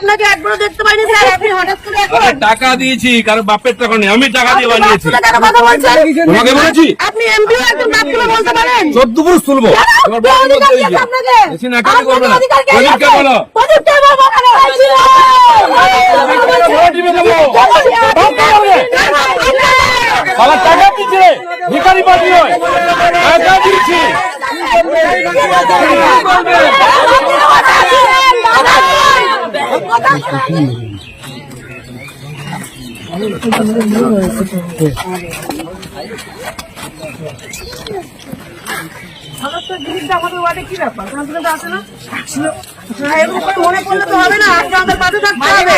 আপনাকে একবারও দেখতে পাইনি স্যার, আপনি হঠাৎ করে এখন টাকা দিয়েছি, কারণ বাপের টাকা নেই, আমি টাকা দিয়ে বানিয়েছি। কেন কথা বলছেন? তোমাকে বলেছি আপনি এমপি একজন বাপ তুলে বলতে পারেন? 14 পুরুষ তুলবো। এবার কে বলতে অধিকার বলতে দিয়েছে আপনাকে? বেশি নাকামি করবে না। অধিকার কে প্রদীপকে দিয়েছে? বলো। প্রদীপকে বলবো কেন? শালা টাকা দিচ্ছে, ভিখারি পার্টি নয়, টাকা দিয়েছি। আমাদের ওয়ার্ডে কি ব্যাপার? আসে না? মনে পড়লে তো হবে না, আজকে আমাদের পাশে থাকতে হবে।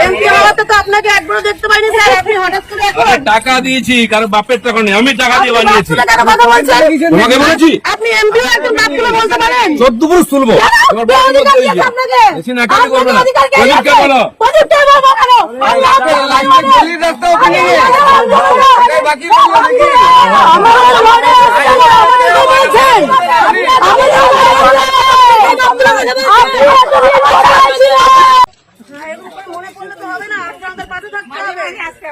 এমপি হওয়াতে তো আপনাকে একবারও দেখতে পাইনি স্যার, আপনি হঠাৎ করে এখন টাকা দিয়েছি, কারণ বাপের টাকা নেই, আমি টাকা দিয়ে বানিয়েছি। কেন কথা বলছেন? তোমাকে বলেছি আপনি এমপি একজন বাপ তুলে বলতে পারেন? 14 পুরুষ তুলবো। এবার কে বলতে অধিকার বলতে দিয়েছে আপনাকে? বেশি নাকামি করবে না। অধিকার কে প্রদীপকে দিয়েছে? বলো। প্রদীপকে বলবো কেন? মনে পড়লে তো হবে না, আজকে আমাদের পাশে থাকতে হবে।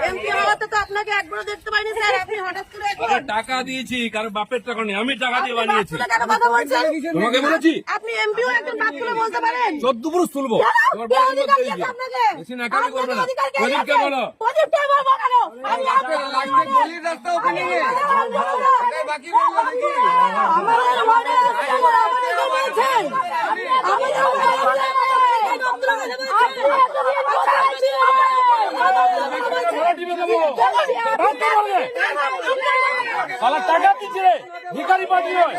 এমপি হওয়াতে তো আপনাকে একবারও দেখতে পাইনি স্যার, আপনি হঠাৎ করে এখন টাকা দিয়েছি, কারণ বাপের টাকা নেই, আমি টাকা দিয়ে বানিয়েছি। কেন কথা বলছেন? তোমাকে বলেছি আপনি এমপিও একজন বাপ তুলে বলতে পারেন? 14 পুরুষ তুলবো। এবার কে বলতে অধিকার বলতে দিয়েছে আপনাকে? বেশি নাকামি করবে না। অধিকার কে প্রদীপকে দিয়েছে? বলো। প্রদীপকে বলবো কেন? আমাদের ওয়ার্ডে আমাদেরকে বলছেন। শালা টাকা দিচ্ছে, ভিখারি পার্টি নয়,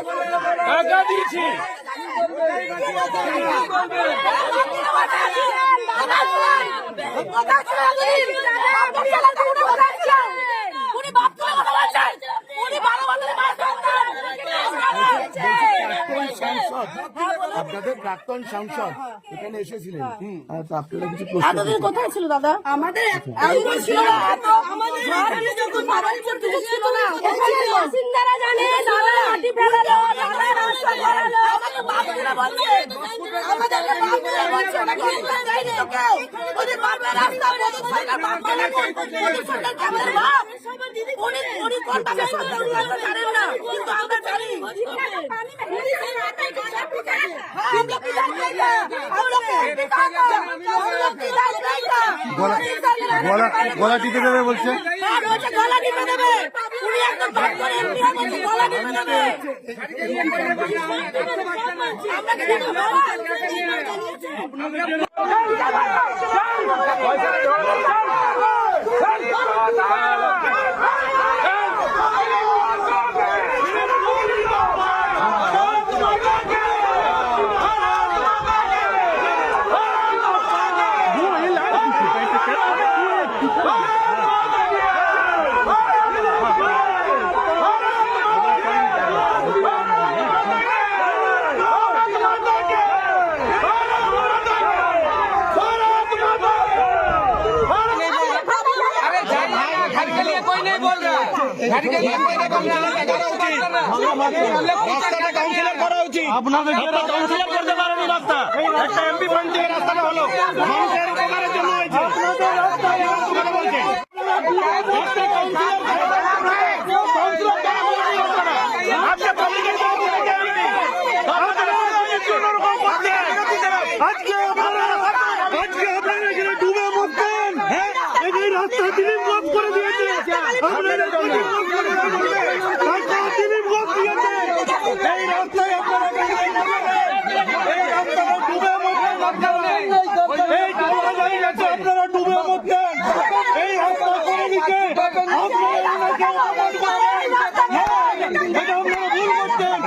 টাকা দিয়েছি। আপনাদের প্রাক্তন সাংসদ এখানে এসেছিলেন, তো আপনারা কিছু প্রশ্ন এতদিন কোথায় ছিল দাদা? আমাদের এতদিন ছিল না, আমাদের ঘরে যখন বাড়ি করতে ছিল না, বাসিন্দারা জানে দাদা মাটি ফেলালো, দাদা রাস্তা ফেলালো, আমাকে বাপরা বলছে, আমাদেরকে বাপরা বলছে, নাকি দেয় না কেউ, ওদের বাপরা রাস্তা বলে সরকার বাপরা বলে সরকার কেমন বাপ, উনি কোন ভাবে সরকার উন্নয়ন জানেন না, কিন্তু আমরা জানি। গলা টিপে দেবে বলছে। গলা টিপে দেবে, উনি একদম ভাগ করে এমপি বলছে গলা টিপে দেবে। আপনাদের কাউন্সিলর করতে পারেনি রাস্তা, একটা এমপি ফান্ড থেকে রাস্তাটা হলো মানুষের উপকারের জন্য হয়েছে। আজকে আপনারা এখানে ডুবে মরতেন, এই রাস্তা দিলীপ গোপ করে দিয়েছে, আপনারা দিলীপ গোপ দিয়েছে এই রাস্তায়, আপনারা এই রাস্তাটা ডুবে মরতেন, এই ডুবে দাঁড়িয়ে গেছে, আপনারা ডুবে মরতেন, এই রাস্তা করে দিতে আপনারা ওনাকে অপমান করেন, এটা আপনারা ভুল করতেন,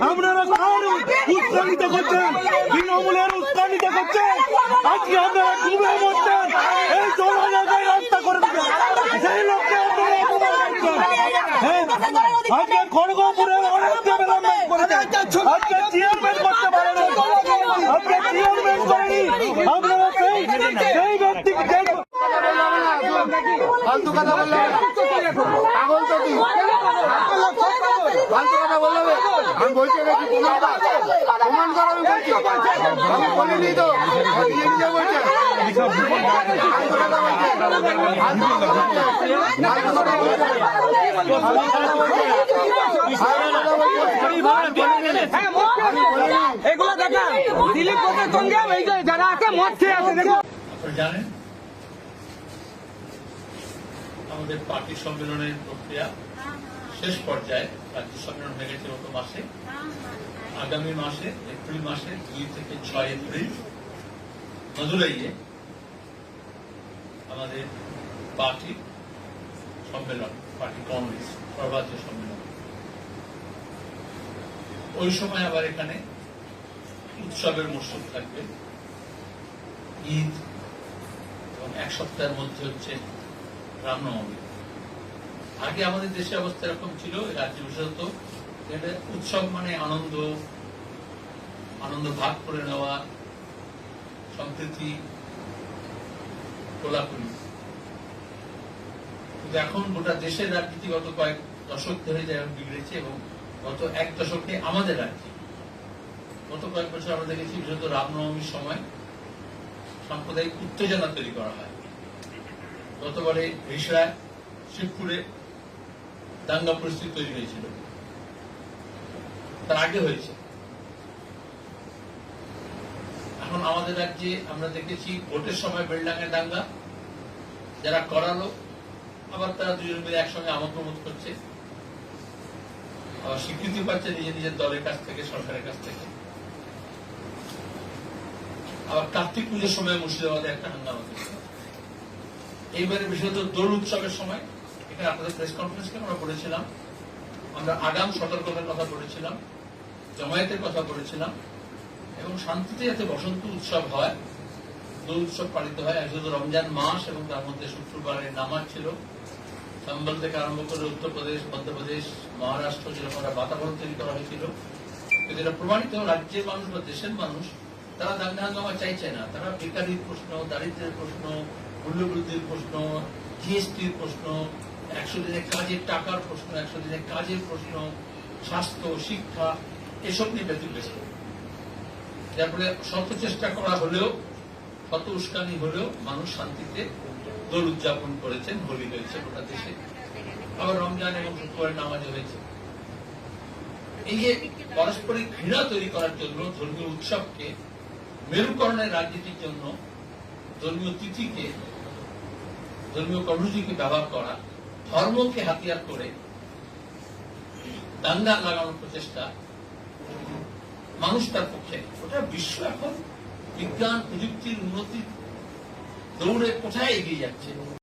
আপনারা কার উৎসাহিত করছেন, তৃণমূলের উৎসাহিত করছেন, আজকে আপনারা ডুবে মরতেন, এই জল জায়গায় রাস্তা করে দিতেন, সেই লোককে আপনারা অপমান করছেন। আজকে খড়গপুরে অনেক ডেভেলপমেন্ট করেছেন, আজকে চেয়ারম্যান করতে পারেন, আজকে চেয়ারম্যান করেনি, আপনারা সেই ব্যক্তিকে ফালতু কথা বললে পাগল তো কি ফালতু কথা বললে আমি বলছি নাকি প্রমাণ কর, আমি বলছি আমি বলিনি তো। কে বলছেন? এগুলো দেখা দিলীপ ঘোষের সঙ্গে এই যে যারা আছে মদ খেয়ে আছে দেখুন। আপনারা জানেন আমাদের পার্টি সম্মেলনের প্রক্রিয়া শেষ পর্যায়ে। রাজ্য সম্মেলন হয়ে গেছে গত মাসে। আগামী মাসে এপ্রিল মাসে 2 থেকে 6 এপ্রিল মদুরাইয়ে আমাদের পার্টি সম্মেলন, পার্টি কংগ্রেস সর্বভারতীয় সম্মেলন। ওই সময় আবার এখানে উৎসবের মরশুম থাকবে। ঈদ এবং এক সপ্তাহের মধ্যে হচ্ছে রামনবমী। আগে আমাদের দেশে অবস্থা এরকম ছিল, রাজ্যে বিশেষত উৎসব মানে আনন্দ, আনন্দ ভাগ করে নেওয়া, সম্প্রীতি, কোলাকুলি। কিন্তু এখন গোটা দেশের রাজনীতি গত কয়েক দশক ধরে যেমন বিগড়েছে এবং গত এক দশকে আমাদের রাজ্যে গত কয়েক বছর আমরা দেখেছি বিশেষত রামনবমীর সময় সাম্প্রদায়িক উত্তেজনা তৈরি করা হয়। গতবারে রিসরায়, শিবপুরে দাঙ্গা পরিস্থিতি তৈরি হয়েছিল, তার আগে হয়েছে। এখন আমাদের রাজ্যে আমরা দেখেছি ভোটের সময় বেলডাঙ্গায় দাঙ্গা, যারা করালো আবার তারা দুজন মিলে একসঙ্গে আমোদ প্রমোদ করছে, আবার স্বীকৃতি পাচ্ছে নিজের নিজের দলের কাছ থেকে, সরকারের কাছ থেকে। আবার কার্তিক পুজোর সময় মুর্শিদাবাদে একটা হাঙ্গামা হয়েছে। এইবারে বিশেষত দোল উৎসবের সময় এখানে আপনাদের প্রেস কনফারেন্সকে আমরা বলেছিলাম, আমরা আগাম সতর্কতার কথা বলেছিলাম, জমায়েতের কথা বলেছিলাম এবং শান্তিতে যাতে বসন্ত উৎসব হয়, দোল উৎসব পালিত হয়। একজন রমজান মাস এবং তার মধ্যে শুক্রবারের নামাজ ছিল। সম্বল থেকে আরম্ভ করে উত্তরপ্রদেশ, মধ্যপ্রদেশ, মহারাষ্ট্র যেরকম বাতাবরণ তৈরি করা হয়েছিল, কিন্তু এটা প্রমাণিত রাজ্যের মানুষ বা দেশের মানুষ তারা দাঙ্গা হাঙ্গামা চাইছে না। তারা বেকারির প্রশ্ন, দারিদ্রের প্রশ্ন, মূল্যবৃদ্ধির প্রশ্ন, জিএসটির প্রশ্ন, 100 দিনের কাজের টাকার প্রশ্ন, 100 দিনের কাজের প্রশ্ন, স্বাস্থ্য, শিক্ষা, এসব নিয়ে ব্যতিব্যস্ত। যার ফলে শত চেষ্টা করা হলেও, শত উস্কানি হলেও মানুষ শান্তিতে দোল উদযাপন করেছেন, হোলি হয়েছে গোটা দেশে, আবার রমজান এবং শুক্রবারের নামাজও হয়েছে। এই যে পারস্পরিক ঘৃণা তৈরি করার জন্য ধর্মীয় উৎসবকে মেরুকরণের রাজনীতির জন্য ধর্মীয় তিথিকে, ধর্মীয় কর্মসূচিকে ব্যবহার করা, ধর্মকে হাতিয়ার করে দাঙ্গা লাগানোর প্রচেষ্টা মানুষ তার পক্ষে। ওটা বিশ্ব এখন বিজ্ঞান প্রযুক্তির উন্নতির দৌড়ে কোথায় এগিয়ে যাচ্ছে।